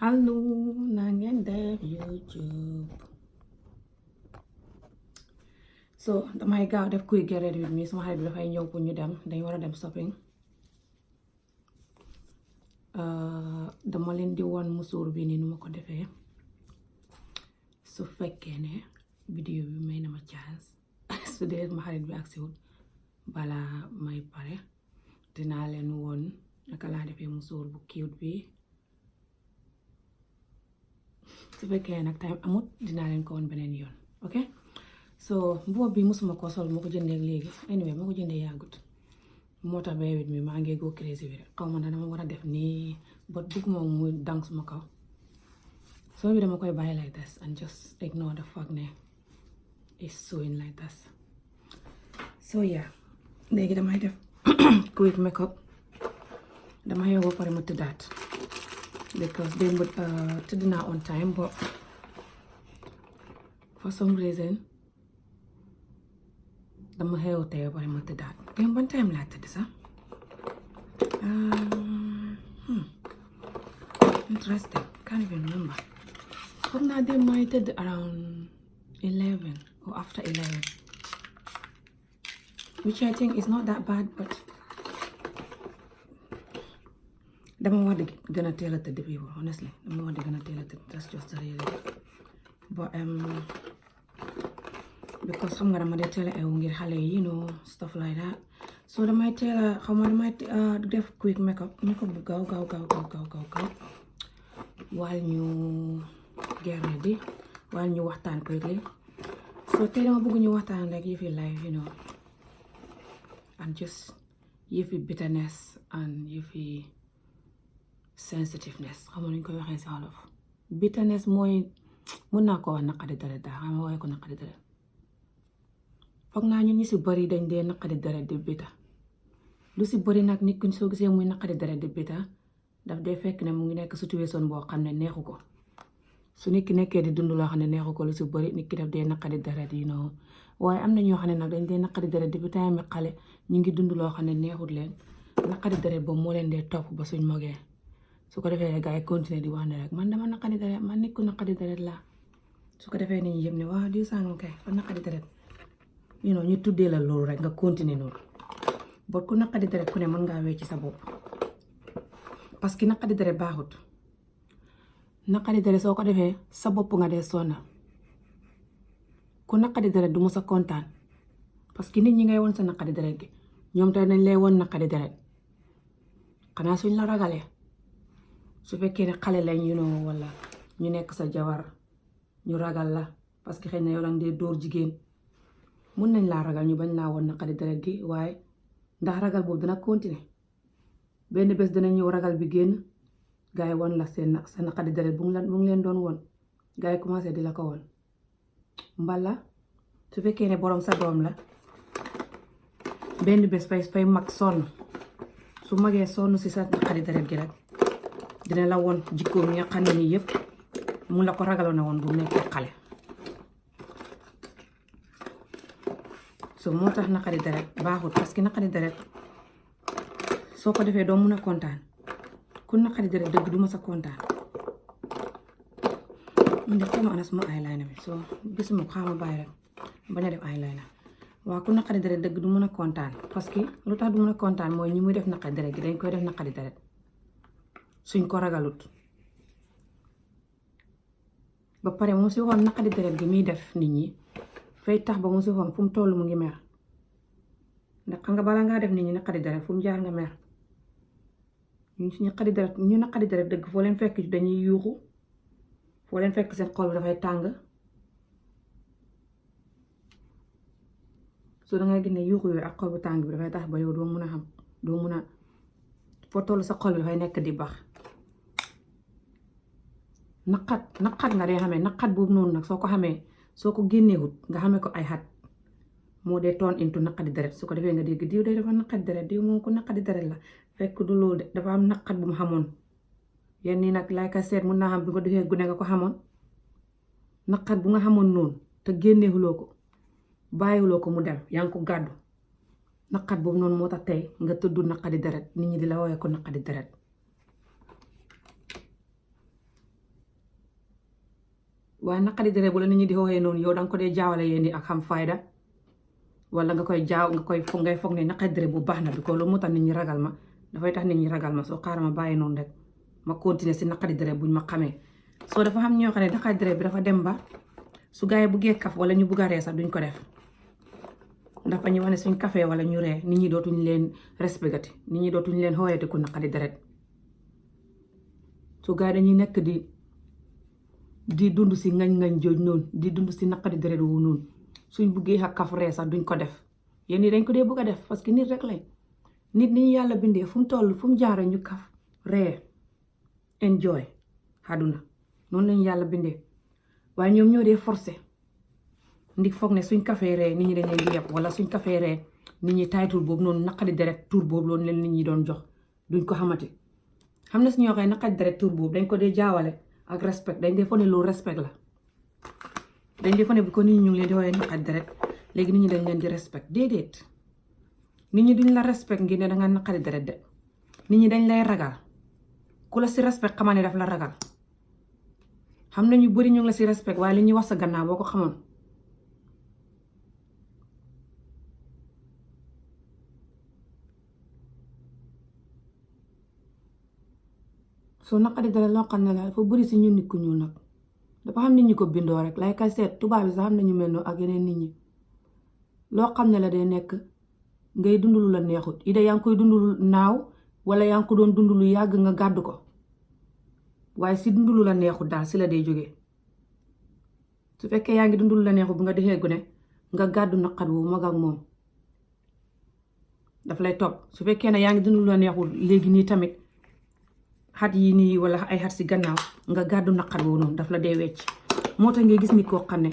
Hello, na ngeen def YouTube. So damay gaaw def kuy get ready with me sama xarit bi dafay ñëw pour ñu dem dañ war a dem shopping. Dama leen di won musóor bi nii nu ma ko defee su fekkee ne vidéo bi may na ma chance su dee ma xarit bi agsiwul bala may pare dinaa leen won naka laa defee musóor bu cute bi. su fekkee nag time amut dinaa leen ko woon beneen yoon, ok. So boobu bi musuma ko sol moo ko jëndee léegi anyway moo ko jëndee yàggut moo tax bear with me maa ngi go crazy bi rek xaw ma dama war a def nii but bugg moom muy dang suma kaw so bi dama koy bàyyi like this and just ignore the fact ne it's sewing like this. So yeah léegi damay def quick makeup dama yeewu ba pare ma tëddaat because démb tëdd naa on time but for some reason dama xew tey ba pare ma tëddaat démb ban time laa tëdd sax interesting can't even remember foog naa démb may tëdd around 11 or after 11 which I think is not that bad but dama war di gën a teel a tëdd people honestly dama war di gën a teel a tëdd that's just the reality but because xam nga dama dee teel a ewu ngir xale yi you know stuff like that so damay teel a xaw ma damay def quick makeup bu gaaw while ñu get ready while ñu waxtaan quickly so tey dama bëgg ñu waxtaan rek yëfi life you know and just yëfi bitterness and yëfi sensitiveness xam nga ñu koy waxee si wolof bitterness mooy mun naa ko wax naqadi deret daa xam nga waaye ko naqadi deret foog naa ñun ñu si bari dañ dee naqadi deret di bitter lu si bari nag nit ku soo gisee muy naqadi deret di bitter daf dee fekk ne mu ngi nekk situation boo xam ne neexu ko su nit ki nekkee di dund loo xam ne neexu ko lu si bari nit ki daf dee naqadi deret you know waaye am na ñoo xam ne nag dañ dee naqadi deret di bitter mi xale ñu ngi dund loo xam ne neexut leen naqadi deret boobu moo leen dee topp ba suñ mogee su ko defee gars yi continuer di wax ne rek man dama naqadi deret man nit ku naqadi deret laa su ko defee nit ñi yëpp ne waaw diw sàngam kay fa naqadi deret you know ñu tuddee la loolu rek nga continuer noonu bot ku naqadi deret ku ne mën ngaa wecci sa bopp parce que naqadi deret baaxut naqadi deret soo ko defee sa bopp nga dee sonna ku naqadi deret du musa kontaan parce que nit ñi ngay won sa naqadi deret gi ñoom tamit nañ lay won naqadi deret xanaa suñ la ragalee su fekkee ne xale lañ you know wala ñu nekk sa jabar ñu ragal la parce que xëy na yow lañ dee dóor jigéen mun nañ laa ragal ñu bañ laa woon naqadi deret gi waaye ndax ragal boobu dina continuer benn bés dana ñëw ragal bi génn gars yi won la sa naqadi deret bu ngi leen doon woon gars yi commencé di la ko woon mbala su fekkee ne borom sa doom la benn bés fay mag sonn su magee sonn si sa naqadi deret gi rek dina la woon jikkoom yi nga xam ne nii yëpp mu la ko ragaloon na woon bu nekkee xale so moo tax naqari deret baaxul parce que naqari deret soo ko defee doo mun a kontaan ku naqari deret dëgg du ma sa kontaan man de xawma ana suma eyeliner bi soo gisuma ko xawma bàyyi rek bañ a def eyeliner waaw ku naqari deret dëgg du mun a kontaan parce que lu tax du mun a kontaan mooy ñi muy def naqari deret gi dañ koy def naqari deret suñ ko ragalut ba pare mu si waxoon naqadi deret gi muy def nit ñi fay tax ba mu si waxoon fu mu toll mu ngi mer ndax xam nga bala ngaa def nit ñi naqadi deret fu mu jaar nga mer ñu naqadi deret dëgg foo leen fekk dañuy yuuxu foo leen fekk seen xol bi dafay tàng so dangay gis ne yuuxu yooyu ak xol bu tàng bi dafay tax ba yow doo mun a foo toll sa xol bi dafay nekk di bax naqat nga dee xamee naqat boobu noonu nag soo ko xamee soo ko génneewut nga xamee ko ay xat moo dee toon into naqadi deret su ko defee nga dégg diw day dafa naqadi deret diw moom ko naqadi deret la fekk du loolu de dafa am naqat bu mu xamoon yenn nii nag like I said mun naa xam bi nga defee gune nga ko xamoon naqat bu nga xamoon noonu te génneewuloo ko bàyyiwuloo ko mu dem yaa ngi ko gàddu naqat boobu noonu moo tax tey nga tudd naqadi deret nit ñi di la woowee ko naqadi deret waaye naqari deret bu la nit ñi di xooxee noonu yow danga ko dee jaawale yéen ak xam fayda wala nga koy ngay foog ne naqari deret bu baax na bi ko loolu moo tax nit ñi ragal ma dafay tax nit ñi ragal ma soo xaaral ma bàyyi noonu rek ma continuer si naqari deret buñ ma xamee soo dafa xam ñoo xam ne naqari deret bi dafa dem ba su gaa yi buggee kaf wala ñu bugg a ree sax duñ ko def dafa ñu wax ne suñ kafee wala ñu ree nit ñi dootuñ leen respecté nit ñi dootuñ leen xooyate ku naqari deret su gaa yi dañuy nekk di dund si ngañ-ngañ jooj noonu di dund si naqari deret wu noonu suñ buggee ak kaf ree sax duñ ko def yéen ñi dañ ko dee bugg a def parce que nit rek lañ nit ni ñu yàlla bindee fu mu toll fu mu jaare ñu kaf ree enjoy àdduna noonu lañu yàlla bindee waaye ñoom ñoo dee forcé ndik foog ne suñ kafee ree nit ñi dañ leen di yeb wala suñ kafee ree nit ñi taytul boobu noonu naqari deret tur boobu loolu leen nit ñi doon jox duñ ko xamati xam na si ñoo xëy naqari deret tur boobu dañ ko dee jaawale ak respect dañ dee foog ne loolu respect la dañ dee foog ne bu ko nit ñi ñu ngi leen di woowee naqari deret léegi nit ñi dañ leen di respect déedéet nit ñi duñ la respect ngir ne danga naqari deret de nit ñi dañ lay ragal ku la si respect xamal ne daf la ragal xam na ñu bari ñu ngi la si respect waaye li ñuy wax sa gannaaw boo ko xamoon soo naqari deret loo xam ne la dafa bari si ñu nit ku ñuul nag dafa xam nit ñi ko bindoo rek lay kay seet tubaab bi sax xam nañu mel noonu ak yeneen nit ñi loo xam ne la day nekk ngay dund lu la neexut ida yaa ngi koy dund lu naaw wala yaa ngi ko doon dund lu yàgg nga gàddu ko waaye si dund lu la neexut daal si la day jógee su fekkee yaa ngi dund lu la neexut bu nga defee gune nga gàddu naqar woowu mag ak moom daf lay topp su fekkee ne yaa ngi dund lu la neexut léegi nii tamit xat yi nii wala ay xat si gannaaw nga gàddu naqar woowu noonu daf la dee wecc moo tax ngay gis nit koo xam ne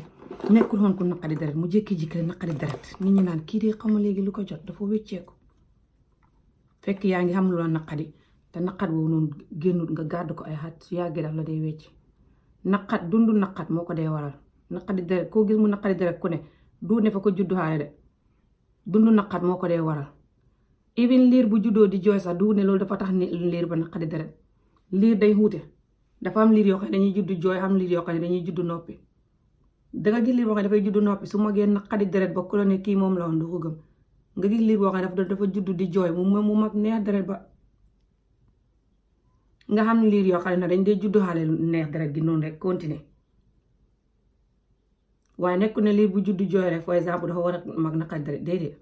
nekkul woon ku naqari deret mu jékki-jékki rek naqari deret nit ñi naan kii de xama léegi lu ko jot dafa wecceeku fekk yaa ngi xam lu la naqari te naqar woowu noonu génnut nga gàddu ko ay xat su yàggee daf la dee wecc naqat dundu naqat moo ko dee waral naqari deret koo gis mu naqari deret ku ne du ne fa ko juddu xaale de dundu naqat moo ko dee waral even liir bu juddoo di jooy sax du ne loolu dafa tax ni liir ba naqari deret liir day xuute dafa am liir yoo xam ne dañuy juddu jooy am liir yoo xam ne dañuy juddu noppi danga gis liir boo xam ne dafay juddu noppi su magee naqari deret ba ku la ne kii moom la woon du ko gëm nga gis liir boo xam ne dafa juddu di jooy mu mag neex deret ba nga xam liir yoo xam ne dañ dee juddu xaale neex deret gi noonu rek continuer waaye nekku ne liir bu juddu jooy rek par exemple dafa war a mag naqari deret déedéet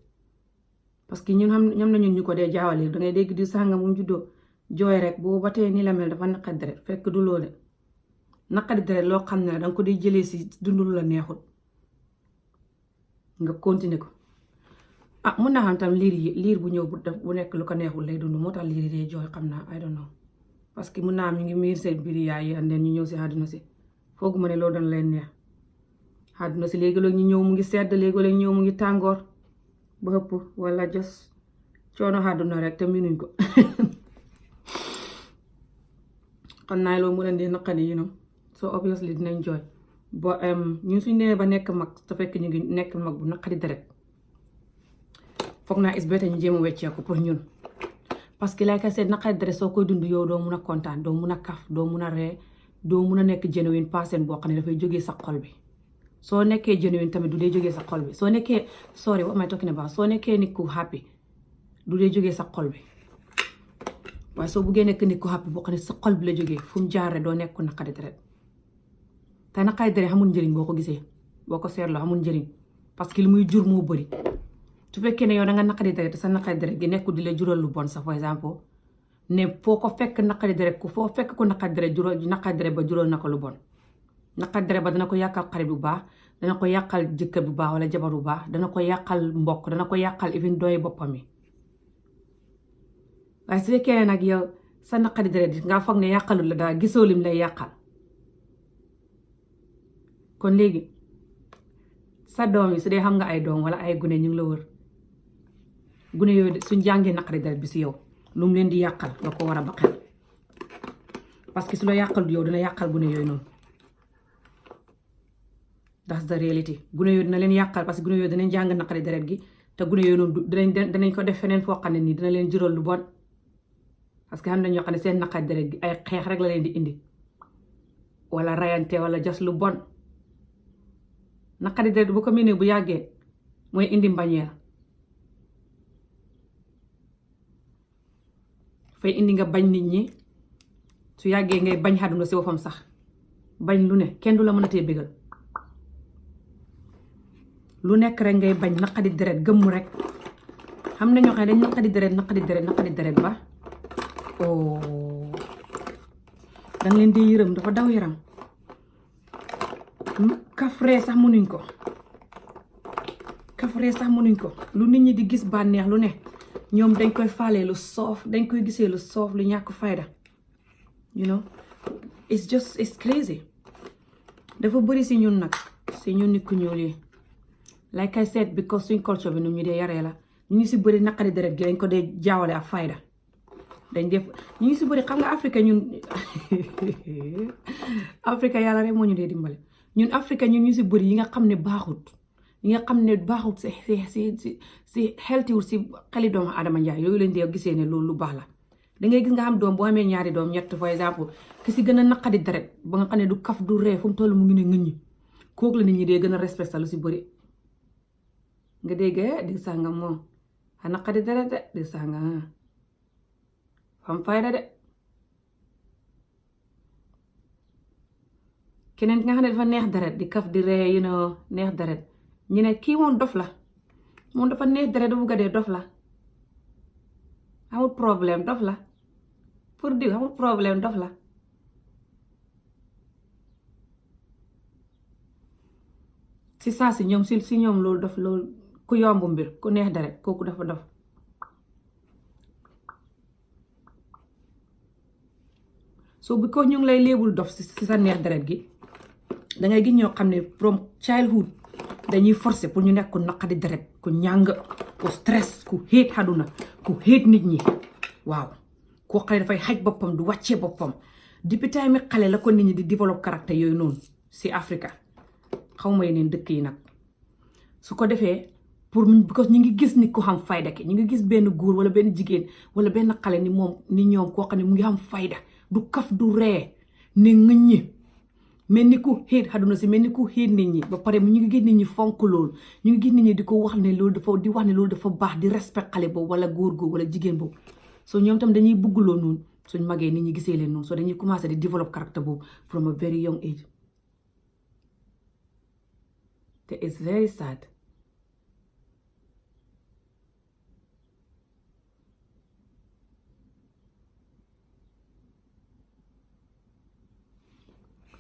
parce que ñoom na ñun ñu ko dee jaawale dangay dégg di sànga mu juddoo jooy rek boo ba tey ni la mel dafa naqari deret fekk du loole naqari deret loo xam ne la danga ko dee jëlee si dundul la neexut nga continuer ko mun naa xam tam liir bu ñëw bu nekk lu ko neexul lay dund moo tax liir yi dee jooy xam naa I don't know parce que mun naa am ñu ngi miir seen biir yaay yi andeen ñu ñëw si àdduna si fooguma ne loolu doon leen neex àdduna si léegi-léeg ñu ñëw mu ngi sedd léegi-léeg ñëw mu ngi tàngoor ba ëpp wala jos coono àdduna rek te minuñ ko xam naa loolu mu leen di naqari yi noonu so obviously dinañ jooy ba ñun suñ nee ba nekk mag te fekk ñu ngi nekk mag bu naqari deret foog naa is better ñu jéem a wecceeku pour ñun parce que like I said naqari deret soo koy dund yow doo mun a kontaan doo mun a kaf doo mun a ree doo mun a nekk genuine person boo xam ne dafay jógee sa xol bi soo nekkee genuine tamit du dee jógee sa xol bi soo nekkee sorry what am I talking about soo nekkee nit ku happy du dee jógee sa xol bi waaye soo buggee nekk nit ku happy boo xam ne sa xol bi la jógee fu mu jaaree doo nekk ku naqari deret te naqari deret xamul njëriñ boo ko gisee boo ko seetloo xamul njëriñ parce que li muy jur moo bëri su fekkee ne yow da nga naqari deret te sa naqari deret gi nekkul di la jural lu bon sax par exemple ne foo ko fekk naqari deret foo fekk ku naqari deret naqari deret ba jural na ko lu bon naqari deret ba dana ko yàqal xarit bu baax dana ko yàqal jëkkër bu baax wala jabar bu baax dana ko yàqal mbokk dana ko yàqal even dooy boppam yi waaye su fekkee nag yow sa naqari deret nga foog ne yàqalul la daal gisoo lim lay yàqal kon léegi sa doom yi su dee xam nga ay doom wala ay gune ñu ngi la wër gune yooyu suñ jàngee naqari deret bi si yow lu mu leen di yàqal nga ko war a baqel parce que su la yàqal yow dina yàqal gune yooyu noonu that's the reality gune yooyu dina leen yàqal parce que gune yooyu dinañ jàng naqari deret gi te gune yooyu noonu dinañ ko def feneen foo xam ne nii dina leen jural lu bon parce que xam nañ ñoo xam ne seen naqari deret gi ay xeex rek la leen di indi wala rayante wala jas lu bon naqari deret bu ko mënee bu yàggee mooy indi mbañeel fay indi nga bañ nit ñi su yàggee ngay bañ àdduna si boppam sax bañ lu ne kenn du la mën a tee bégal lu nekk rek ngay bañ naqari deret gëmmu rek xam na ñoo xam ne dañ naqari deret ba danga leen di yërëm dafa daw yaram kafree sax mënuñ ko lu nit ñi di gis bànneex lu ne ñoom dañ koy faalee lu soof dañ koy gisee lu soof lu ñàkk fayda you know it's crazy dafa bëri si ñun nag si ñun nit ku ñuul yi like I said because suñ culture bi nu ñu dee yaree la ñu si bëri naqari deret gi dañ ko dee jaawale ak fayda dañ def ñu si bëri xam nga Afrique ñun Afrique yàlla rek moo ñu dee dimbale ñun Afrique ñun ñu si bëri yi nga xam ne baaxut si xeltiwul si xeli doomu Adama Njaay yooyu leen dee gisee ne loolu lu baax la dangay gis nga xam doom boo amee ñaari doom ñett for exemple ki si gën a naqadi deret ba nga xam ne du kaf du ree fu mu toll mu ngi ne ngëññi kooku la nit ñi dee gën a respecté lu si bëri nga déggee di sànga moom a naqadi deret de di sànga fam fayda de keneen ki nga xam ne dafa neex deret di kaf di ree neex deret ñu ne kii moom dof la moom dafa neex deret bu gadee dof la amul problème dof la pour diw amul problème dof la si saa si ñoom si ñoom loolu dof loolu ku yomb mbir ku neex deret kooku dafa dof so bi ko ñu ngi lay léebul dof si sa neex deret gi dangay gis ñoo xam ne from childhood dañuy forcer pour ñu nekk ku naqadi deret ku ñàng ku stress ku hate àdduna ku hate nit ñi waaw koo xam ne dafay xaj boppam du wàccee boppam depuis time xale la ko nit ñi di développer caractère yooyu noonu si Afrique xaw ma yeneen dëkk yi nag su ko defee pour because ñu ngi gis ni ku xam fayda ki ñu ngi gis benn góor wala benn jigéen wala benn xale ni moom ni ñoom koo xam ne mu ngi xam fayda du kaf du ree ne ngëññi mel ni ku xiit àdduna si mel ni ku xiit nit ñi ba pare ñu ngi gis nit ñi fonk loolu ñu ngi gis nit ñi di ko wax ne loolu dafa baax di respect xale boobu wala góor googu wala jigéen boobu so ñoom tam dañuy bëgg loolu noonu suñ magee nit ñi gisee leen noonu so dañuy commencé di développer caractère boobu from a very young age te it's very sad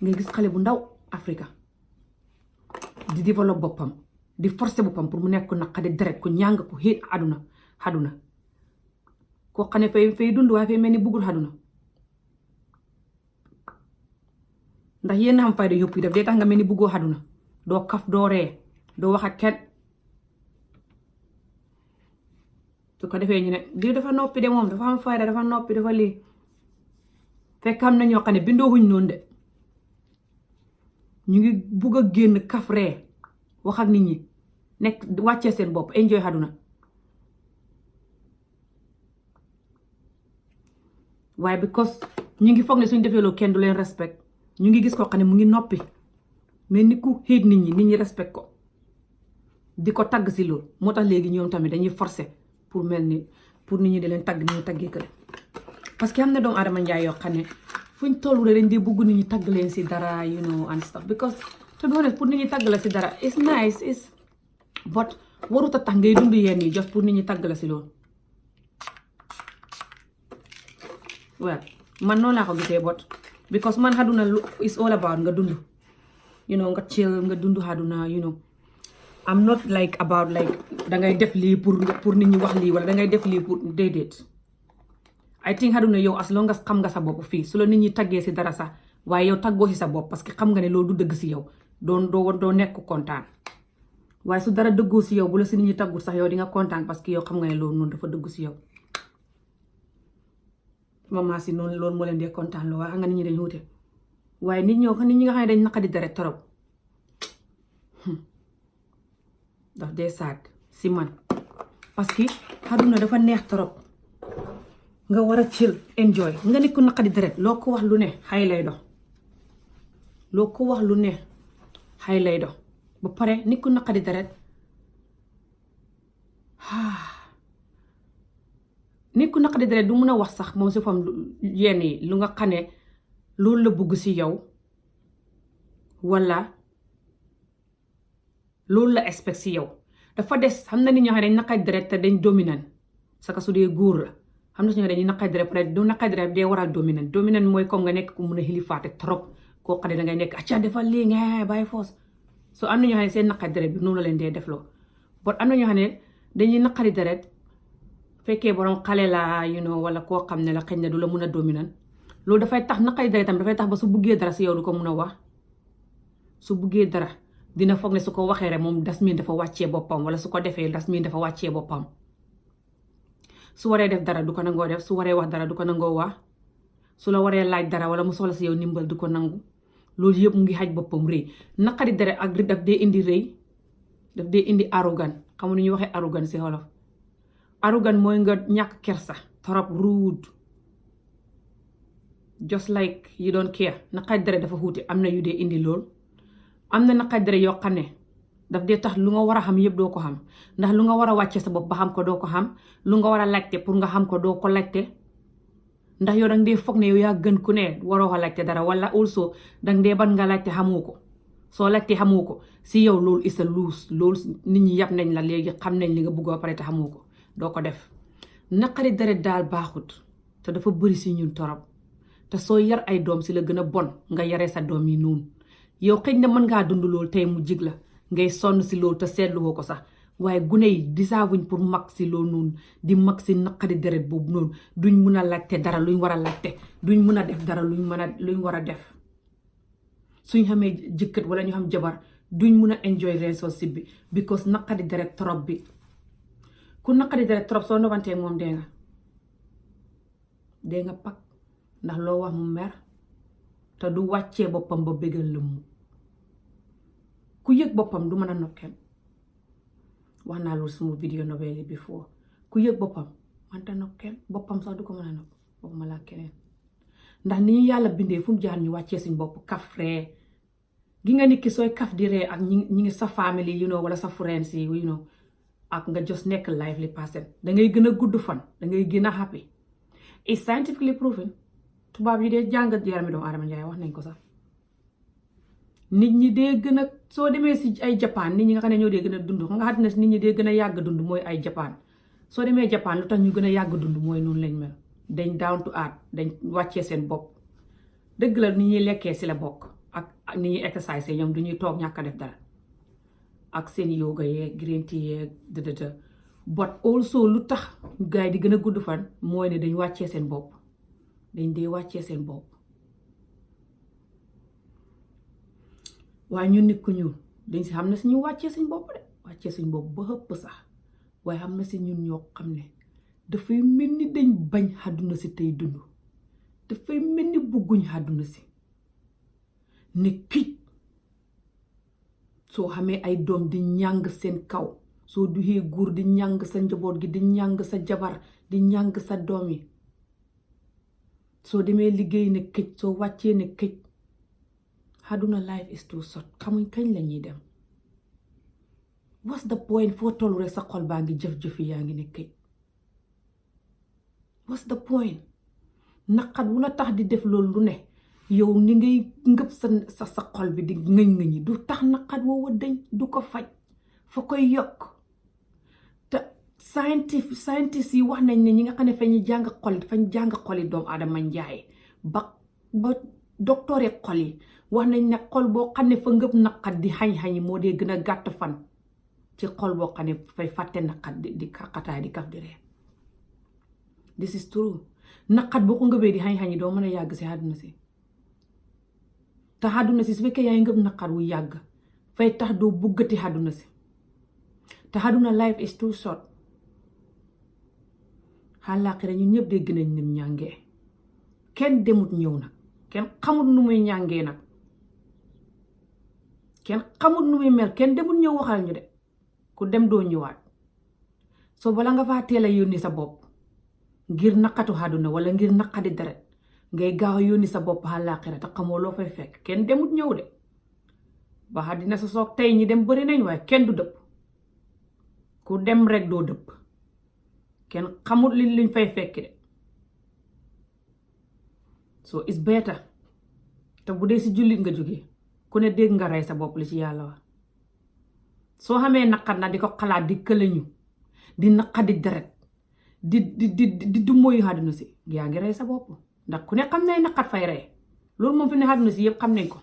ngay gis xale bu ndaw Afrique di développe boppam di forcer boppam pour mu nekk ku naqadi deret ku ñàng ku xiit àdduna koo xam ne fay dund waaye fay mel ni buggul àdduna ndax yenn xam fayda yëpp yi daf dee tax nga mel ni buggoo àdduna doo kaf doo ree doo wax ak kenn su ko defee ñu ne lii dafa noppi de moom dafa am fayda dafa noppi dafa lii fekk am na ñoo xam ne bindoo wuñ noonu de ñu ngi bugg a génn kaf ree wax ak nit ñi nekk wàccee seen bopp enjoy àdduna waaye because ñu ngi foog ne suñ defee loolu kenn du leen respect ñu ngi gis koo xam ne mu ngi noppi mais ni ku xiit nit ñi respect ko di ko tagg si loolu moo tax léegi ñoom tamit dañuy forcer pour mel ni pour nit ñi di leen tagg ni ñu taggee kële parce que am na doomu Adama Njaay yoo xam ne fuñ tollu rek dañ dee bëgg nit ñi tagg leen si dara you know and stuff because to be honest pour nit ñi tagg la si dara it's nice it's but warut a tax ngay dund yenn yi just pour nit ñi tagg la si loolu well man noonu laa ko gisee but because man àdduna is all about nga dund you know nga chill nga dund àdduna you know I'm not like about like dangay def lii pour nit ñi wax lii wala dangay def lii pour déedéet I think àdduna yow as long as xam nga sa bopp fii su la nit ñi taggee si dara sax waaye yow taggoo si sa bopp parce que xam nga ne loolu du dëgg si yow doo nekk kontaan waaye su dara dëggoo si yow bu la si nit ñi taggul sax yow di nga kontaan parce que yow xam nga ne loolu noonu dafa dëgg si yow maman si noonu loolu moo leen dee kontaan loo waaye xam nga nit ñi dañu wute waaye nit ñi nga xam ne dañ naqadi dara torop daf dee saag si man parce que àdduna dafa neex torop nga war a chill enjoy nga nit ku naqadi deret loo ko wax lu ne xay lay dox loo ko wax lu ne xay lay dox ba pare nit ku naqari deret nit ku naqari deret du mun a wax sax moom si fam yenn yi lu nga xam ne loolu la bugg si yow wala loolu la expect si yow. dafa des xam na nit ñoo xam ne dañ naqari deret te dañ dominant saka su dee góor la xam na si ñoo dañuy naqari deret peut-être du naqari deret dee waral dominant mooy comme nga nekk ku mun a xilifaate trop koo xam ne dangay nekk acca defal lii nga bàyyi foos. so am na ñoo xam ne seen naqari deret bi noonu la leen dee defloo but am na ñoo xam ne dañuy naqari deret fekkee borom xale la wala koo xam ne la xëy na du la mun a dominant loolu dafay tax naqari deret tam dafay tax ba su buggee dara si yow du ko mun a wax. su buggee dara dina foog ne su ko waxee rek moom das miin dafa wàccee boppam wala su ko defee das miin dafa wàccee boppam. su waree def dara du ko nangoo def su waree wax dara du ko nangoo wax su la waree laaj dara wala mu soxla si yow ndimbal du ko nangu. loolu yëpp mu ngi xaj boppam rëy naqari deret ak daf dee indi rëy daf dee indi arrogant xamu nu ñuy waxee arrogant si wolof. arrogant mooy nga ñàkk kersa torop rude just like you don't care. naqari deret dafa xuuti am na yu dee indi lool. am na naqari deret yoo xam ne daf dee tax lu nga war a xam yëpp doo ko xam ndax lu nga war a wàcce sa bopp ba xam ko doo ko xam lu nga war a laajte pour nga xam ko doo ko laajte ndax yow danga dee foog ne yow yaa gën ku ne waroo ko laajte dara wala also danga dee ban nga laajte xamoo ko soo laajte xamoo ko si yow loolu is a lose loolu nit ñi yàpp nañ la léegi xam nañ li nga bëgg ba pare te xamoo ko doo ko def. naqari deret daal baaxut te dafa bëri si ñun torop te soo yar ay doom si la gën a bon nga yaree sa doom yi noonu. yow xëy na mën ngaa dund loolu tey mu jig la ngay sonn si loolu te seetluwoo ko sax waaye gune yi disaavuñ pour mag si loolu noonu di mag si naqari deret boobu noonu duñ mun a laajte dara luñ war a laajte duñ mun a def dara luñ war a def. suñ xamee jëkkët wala ñu xam jabar duñ mun a enjoy relationship bi because naqari deret trop bi. ku naqari deret trop soo nobantee moom dee nga pak ndax loo wax mu mer te du wàccee boppam ba bégal la mu ku yëg boppam du mën a nopp kenn. wax naa loolu suma vidéo novel before ku yëg boppam mënta nopp kenn boppam sax du ko mën a nopp waxuma laa keneen ndax ni ñu yàlla bindee fu mu jaar ñu wàccee suñ bopp kaf ree gi nga nit ki sooy kaf di ree ak ñi ngi sa family wala sa friends yi ak nga just nekk lively person dangay gën a gudd fan dangay gën a happy. it's scientifically proven tubaab yi dee jàngat yarami doomu aadama njaay wax nañ ko sax nit ñi dee gën a soo demee si ay Japan nit ñi nga xam ne ñoo dee gën a dund nga xam ne nit ñi dee gën a yàgg dund mooy ay Japan. soo demee Japan lu tax ñu gën a yàgg dund mooy noonu lañ mel dañ down to earth dañ wàccee seen bopp dëgg la ni ñuy lekkee si la bokk ak ni ñuy exercice ñoom du ñuy toog ñàkk a def dara ak seen yoga yeeg green tea yeeg dëdëdë but also lu tax gars yi di gën a gudd fan mooy ne dañ wàccee seen bopp dañ dee wàccee seen bopp. waaye ñun nit ku ñuul dañ si xam ne si ñu wàccee suñ bopp de wàccee suñ bopp ba ëpp sax waaye xam na si ñun ñoo xam ne dafay mel ni dañ bañ àdduna si tey dund dafay mel ni bugguñ àdduna si ne kii soo xamee ay doom di ñàng seen kaw soo duxee góor di ñàng sa njaboot gi di ñàng sa jabar di ñàng sa doom yi soo demee liggéey ne këj soo wàccee ne këj àdduna life is too short xamuñ kañ la ñuy dem. what's the point foo tollu rek sa xol baa ngi jëf-jëfi yaa ngi ne këj. what's the point naqat wu la tax di def loolu lu ne yow ni ngay ngëb sa xol bi di ngëñ-ngëñi du tax naqat woowa dañ du ko faj fa koy yokk. te scientist yi wax nañ ne ñi nga xam ne fañ jàng xoli doomu aadama njaay ba docteur xol yi wax nañ ne xol boo xam ne fa ngëb naqat di xañ-xañ moo dee gën a gàtt fan ci xol boo xam ne fay fàtte naqat di xaqataay di kaf di ree. this is true naqat boo ko ngëbee di xañ-xañ doo mën a yàgg si àdduna si te àdduna si su fekkee yaa ngi ngëb naqat wu yàgg fay tax doo buggati àdduna si te àdduna life is too short. xalaaxira ñun ñëpp dégg nañ nim ñàngee kenn demut ñëw nag kenn xamut nu muy ñàngee nag kenn xamut nu muy mel kenn demut ñëw waxal ñu de ku dem doo ñëwaat soo bala nga faa teel a yónni sa bopp ngir naqatu àdduna wala ngir naqadi deret ngay gaaw a yónni sa bopp xalaaxira te xamoo loo fay fekk kenn demut ñëw de ba àddina sa soog tey ñi dem bari nañ waaye kenn du dëpp ku dem rek doo dëpp kenn xamul liñ fay fekki de so it's better te bu dee si jullit nga jógee ku ne dégg nga rey sa bopp li ci yàlla wax soo xamee naqar na di ko xalaat di këlañu di naqadi deret di du moyu àdduna si yaa ngi rey sa bopp ndax ku ne xam nay naqar fay rey loolu moom fi ne àdduna si yëpp xam nañ ko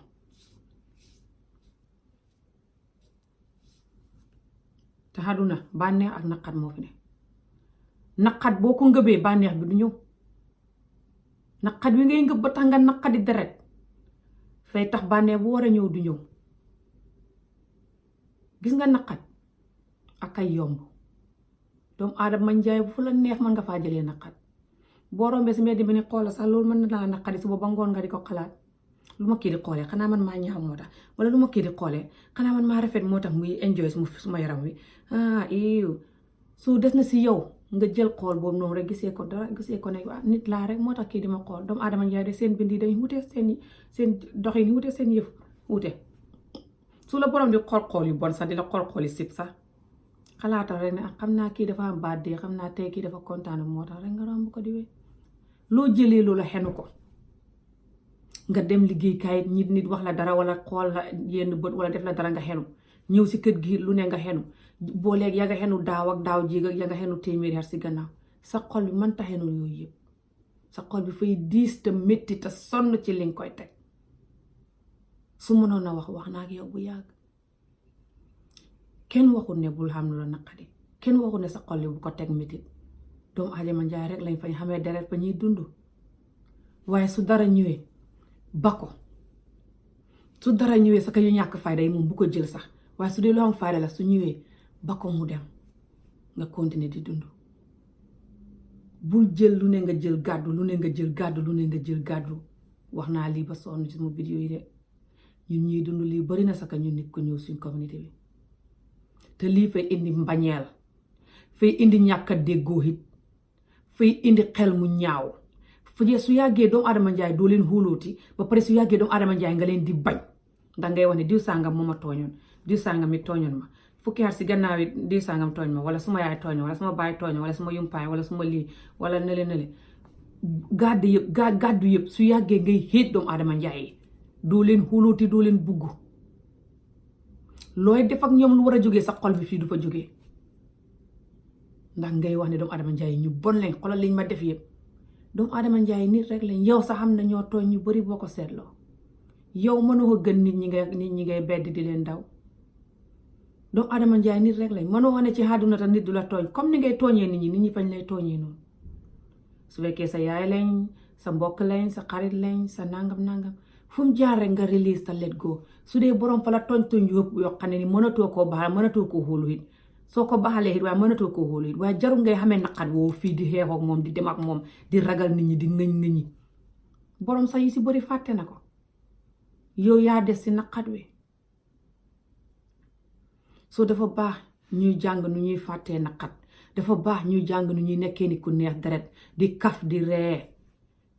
te àdduna bànneex ak naqar moo fi ne naqat boo ko ngëbee bànneex bi du ñëw naqat wi ngay ngëb ba tax nga naqadi deret fay tax bànneex bu war a ñëw du ñëw gis nga naqat ak ay yomb doomu aadama njaay fu la neex mën nga faa jëlee naqat boo rombee si mbedd bi ni xoola sax loolu mën na laa naqari suba ba ngoon nga di ko xalaat lu ma kii di xoolee xanaa man maa ñaaw moo tax wala lu ma kii di xoolee xanaa man maa rafet moo tax muy enjoy suma yaram wi su des na si yow nga jël xool boobu noonu rek gisee ko dara gisee ko ne nit laa rek moo tax kii di ma xool doomu aadama njaay de seen bind yi dañ wute seen doxin yi wute seen yëf wute su la borom di xool yu bon sax di la xool yi sib sax xalaatal rek ne xam naa kii dafa am baat dee xam naa tey kii dafa kontaan moo tax rek nga romb ko di wéy loo jëlee loola xenu ko nga dem liggéeykaay nit wax la dara wala xool la yenn bët wala def la dara nga xenu ñëw si kër gi lu ne nga xenu boo léegi ya nga xenu daaw ak daaw jéeg ak ya nga xenu téeméeri at si gannaaw sa xol bi mënta xenu yooyu yëpp sa xol bi fay diis te métti te sonn ci li nga koy teg su mënoon a wax naa ak yow bu yàgg kenn waxul ne bul xam lu la naqadi kenn waxul ne sa xol bi bu ko teg métit doomu aadama njaay rek lañ fañ xamee deret fa ñuy dund waaye su dara ñëwee ba ko su dara ñëwee sa ka yu ñàkk fayda yi moom bu ko jël sax waaye su dee loo am fayda la su ñëwee ba ko mu dem nga continuer di dund bul jël lu ne nga jël gàddu lu ne nga jël gàddu lu ne nga jël gàddu wax naa lii ba sonn ci sama vidéo yi de ñun ñuy dund lii bari na saka ñu nit ko ñëw suñ communauté bi te lii fay indi mbañeel fay indi ñàkk a déggoo it fay indi xel mu ñaaw su yàggee doomu adama njaay doo leen xóolooti ba pare su yàggee doomu adama njaay nga leen di bañ ndax ngay wax ne diw sàngam moo ma tooñoon diw sàngam mi tooñoon ma fukki at si gannaaw it diw sàngam tooñ ma wala suma yaay tooñ ma wala suma baay tooñ ma wala suma yumpaay wala suma lii wala nele gàddu yëpp su yàggee ngay xéet doomu adama njaay yi doo leen xóolooti doo leen bugg looy def ak ñoom lu war a jógee sa xol bi fii du fa jógee ndax ngay wax ne doomu adama njaay ñu bon lañ xolal liñ ma def yëpp doomu adama njaay nit rek lañ yow sax xam na ñoo tooñ ñu bari boo ko seetloo yow mënoo gën nit ñi ngay bedd di leen daw doomu adama njaay nit rek lañ mënoo wane ci àdduna ta nit du la tooñ comme ni ngay tooñee nit ñi fañ lay tooñee noonu su fekkee sa yaay lañ sa mbokk lañ sa xarit lañ sa nangam fu mu jaar rek nga release ta let go su dee borom fa la tooñ yoo xam ne ni mënatoo koo baaxal mënatoo koo xóolu it soo ko baaxalee it waaye mënatoo koo xóolu it waaye jarul ngay xamee naqat woo fii di xeex ak moom di dem ak moom di ragal nit ñi di ŋëñ nit ñi borom sax yi si bari fàtte na ko yow yaa des si naqat wi soo dafa baax ñuy jàng nu ñuy fàttee naqat dafa baax ñuy jàng nu ñuy nekkee ni ku neex deret di kaf di ree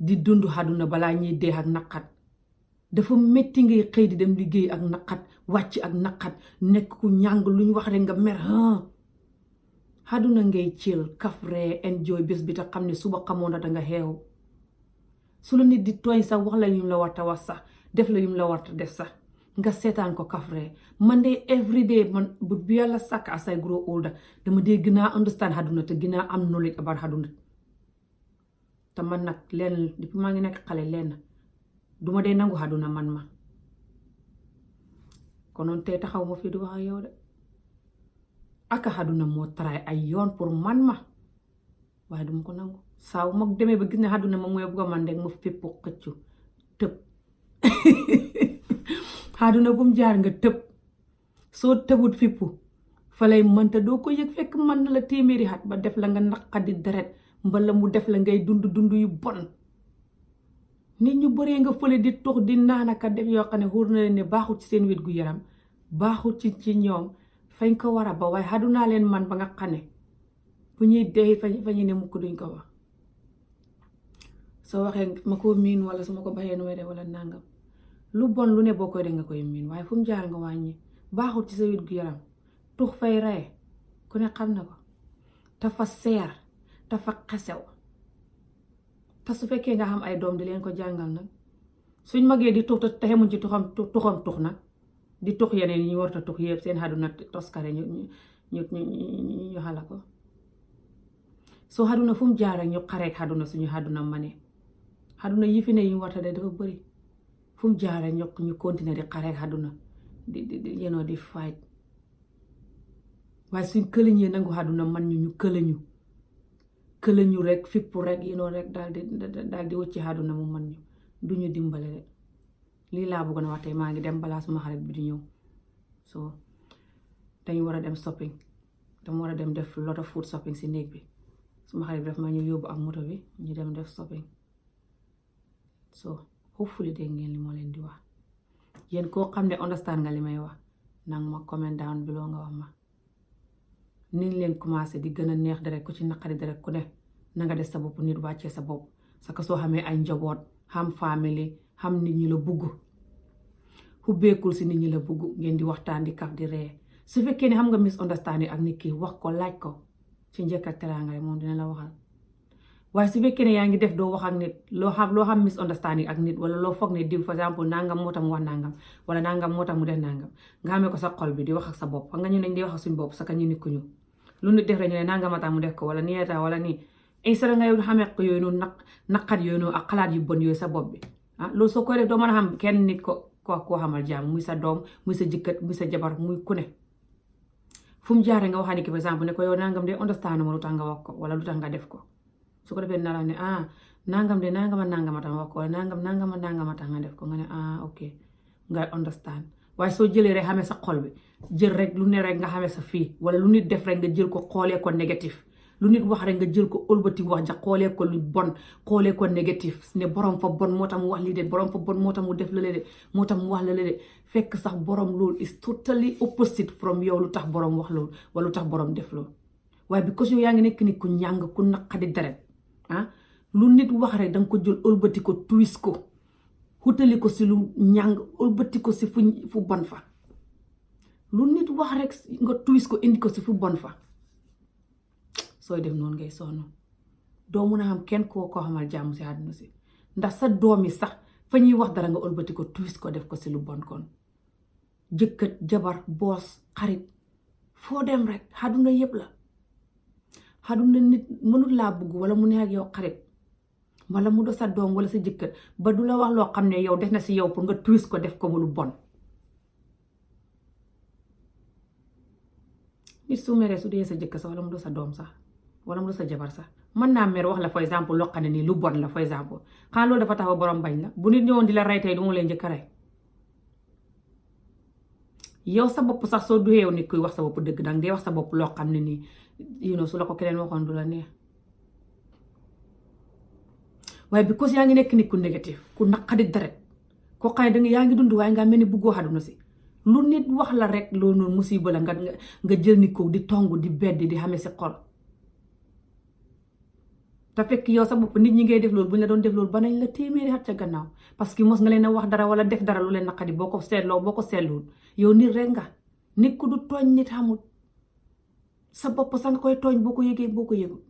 di dund àdduna balaa ñuy dee ak naqat dafa metti ngay xëy di dem liggéey ak naqat wàcc ak naqat nekk ku ñàng luñ wax rek nga mer àdduna ngay chill kaf ree enjoy bés bi te xam ne suba xamoon na danga xeew su la nit di tooñ sax wax la yum la warta wax sax def la yum la warta def sax nga seetaan ko kaf ree man de everyday man bu yàlla sàkk as I grow older dama dee gën a understand àdduna te gën a am knowledge about àdduna te man nag lenn depuis maa ngi nekk xale lenn duma dee nangu àdduna man ma konoon tey taxaw ma fii di wax ak yow de aka àdduna moo taraay ay yoon pour man ma waaye duma ko nangu saaw ma demee ba gis ne àdduna ma mooy bugga man rek ma fépp xëccu tëb àdduna bu mu jaar nga tëb soo tëbut fippu fa lay mënta doo ko yëg fekk mën na la téeméeri at ba def la nga naqadi deret mbala mu def la ngay dund yu bon nit ñu bëree nga fële di tux di naanaka def yoo xam ne wóor na leen ne baaxut ci seen wét gu yaram baaxut ci ñoom fañ ko war a ba waaye àddunaa leen man ba nga xam ne bu ñuy dee fa ñu ne mukk duñ ko wax soo waxee ma ko miin wala su ma ko baxee nu may def wala nangam lu bon lu ne boo koy def nga koy miin waaye fu mu jaar nga wàññi baaxul ci sa wér gu yaram tux fay rey ku ne xam na ko dafa seer dafa xesew te su fekkee nga xam ay doom di leen ko jàngal nag suñ magee di tux te xemuñ ci tuxam tux nag di tux yeneen yi ñu warta tux yëpp seen àdduna toskare ñu xala ko soo àdduna fu mu jaar rek ñu xareek àdduna suñu àdduna mane àdduna yi fi ne yi ñu warta de dafa bëri fu mu jaar rek ñu continuer di xareek àdduna di fight waaye suñ këlëñee nangu àdduna man ñu këlëñu rek fippu rek rek daal di wëcci àdduna mu man ñu duñu dimbale de lii laa bëggoon a wax tey maa ngi dem balaa suma xarit bi di ñëw so dañu war a dem shopping dama war a dem def lot of food shopping si néeg bi suma xarit bi daf ma ñu yóbbu ak moto bi ñu dem def shopping so hopefully dégg ngeen li moo leen di wax yéen koo xam ne understand nga li may wax nang ma comment down below nga wax ma niñ leen commencé di gën a neex deret ku ci naqari deret ku ne na nga def sa bopp nit wàccee sa bopp sa ko soo xamee ay njaboot xam family xam nit ñi la bugg xubbeekul si nit ñi la bugg ngeen di waxtaan di kaf di ree su fekkee ne xam nga misunderstanding ak nit ki wax ko laaj ko ci njëkk ak teraanga rek moom dina la waxal waaye su fekkee ne yaa ngi def doo wax ak nit loo xam misunderstanding ak nit wala loo foog ne diw par exemple nangam moo tax mu wax nangam wala nangam moo tax mu def nangam nga xamee ko sa xol bi di wax ak sa bopp xam nga ñu ne di wax ak suñ bopp sa ka ñu nit ku ñu lu nit def rek ñu ne nangam a tax mu def ko wala nii wala nii instant nga yow xamee ko yooyu noonu naqat yooyu noonu ak xalaat yu bon yooyu sa bopp bi loolu soo koy def doo mën a xam kenn nit koo xamal jaam muy sa doom muy sa jëkkër muy sa jabar muy ku ne fu mu jaaree nga waxaa ni ki par exemple ne ko yow nangam de understand ma lu tax nga wax ko wala lu tax nga def ko su ko defee nara ne nangam de nangama tax nga wax ko wala nangama tax nga def ko nga ne ok nga understand waaye soo jëlee rek xamee sa xol bi jël rek lu ne rek nga xamee sa fii wala lu nit def rek nga jël ko xoolee ko négatif lu nit wax rek nga jël ko ëlbati wax ja xoolee ko lu bon xoolee ko négatif ne borom fa bon moo tax mu wax lii de borom fa bon moo tax mu def la de moo tax mu wax la de fekk sax borom loolu is totally opposite from yow lu tax borom wax loolu wala lu tax borom def loolu waaye because yow yaa ngi nekk ni ku ñàng ku naqadi deret lu nit wax rek danga ko jël ëlbati ko twist ko xutali ko si lu ñàng ëlbati ko si fu bon fa lu nit wax rek nga twist ko indi ko si fu bon fa sooy def noonu ngay sonn doo mun a xam kenn koo xamal jàmm si àdduna si ndax sa doom yi sax fa ñuy wax dara nga ëlbati ko twist ko def ko si lu bon kon jëkkër jabar boos xarit foo dem rek àdduna yépp la àdduna nit mënul laa bugg wala mu ne ak yow xarit wala mu do sa doom wala sa jëkkër ba du la wax loo xam ne yow def na si yow pour nga twist ko def ko mu lu bon nit su meree su dee sa jëkkër sax wala mu do sa doom sax wala mu do sa jabar sax mën naa mer wax la for exemple loo xam ne nii lu bon la for exemple xanaa loolu dafa tax ba borom bañ la bu nit ñëwoon di la rey tey du mu leen njëkk a rey yow sa bopp sax soo duxee yow nit kuy wax sa bopp dëgg dang dee wax sa bopp loo xam ne nii su la ko keneen waxoon du la neex waaye because yaa ngi nekk nit ku négatif ku naqadi deret koo xam ne danga yaa ngi dund waaye nga mel ni buggoo àdduna si lu nit wax la rek loolu noonu musiba la nga jël nit ko di tongu di beddi di xamee si xol te fekk yow sa bopp nit ñi ngay def loolu bu ñu la doon def loolu ba nañ la téeméeri at ca gannaaw parce que mos nga leen a wax dara wala def dara lu leen naqadi boo ko seetloo yow nit rek nga nit ku du tooñ nit xamul sa bopp sax nga koy tooñ boo ko yëgee boo ko yëgul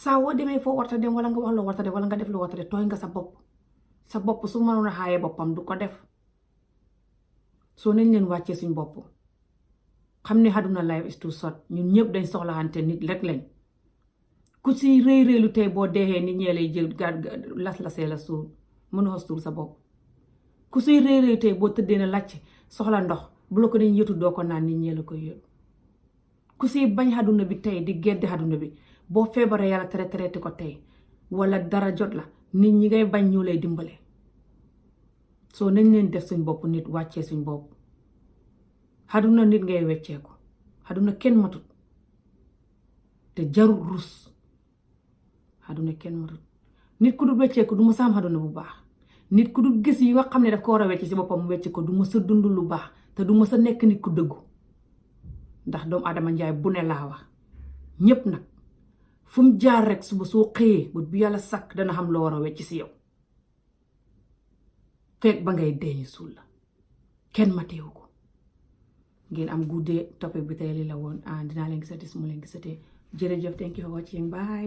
saa woo demee foo warta dem wala nga wax loo warta dem wala nga def loo warta dem tooñ nga sa bopp su mënoon a xaayee boppam du ko def soo nañ leen wàccee suñ bopp xam ne àdduna life is too short ñun ñëpp dañ soxlaante nit rek lañ ku si réy-réylu tey boo deexee nit ñee lay jël las-lasee la suul mënoo suul sa bopp ku si réy-réylu tey boo tëddee na làcc soxla ndox bu la ko dañ yëtu doo ko naan nit ñee la koy yëtu ku si bañ àdduna bi tey di geddi àdduna bi boo feebaree yàlla traité ko tey wala dara jot la nit ñi ngay bañ ñoo lay dimbale soo nañ leen def suñ bopp nit wàccee suñ bopp àdduna nit ngay wecceeku àdduna kenn matut te jarul rus àdduna kenn matut nit ku dul wecceeku du ma saam àdduna bu baax nit ku dul gis yi nga xam ne daf ko war a wecce si boppam mu wecce ko du ma sa dund lu baax te du ma sa nekk nit ku dëggu ndax doomu adama njaay bu ne laa wax ñépp nag fu mu jaar rek suba soo xëyee but bi yàlla sakk dana xam loo war a wecc si yow fekk ba ngay deeñu suul la kenn mateewu ko. ngeen am guddee topic bi tey li la woon dinaa leen gisati su ma leen gisatee jërëjëf thank you for watching bye.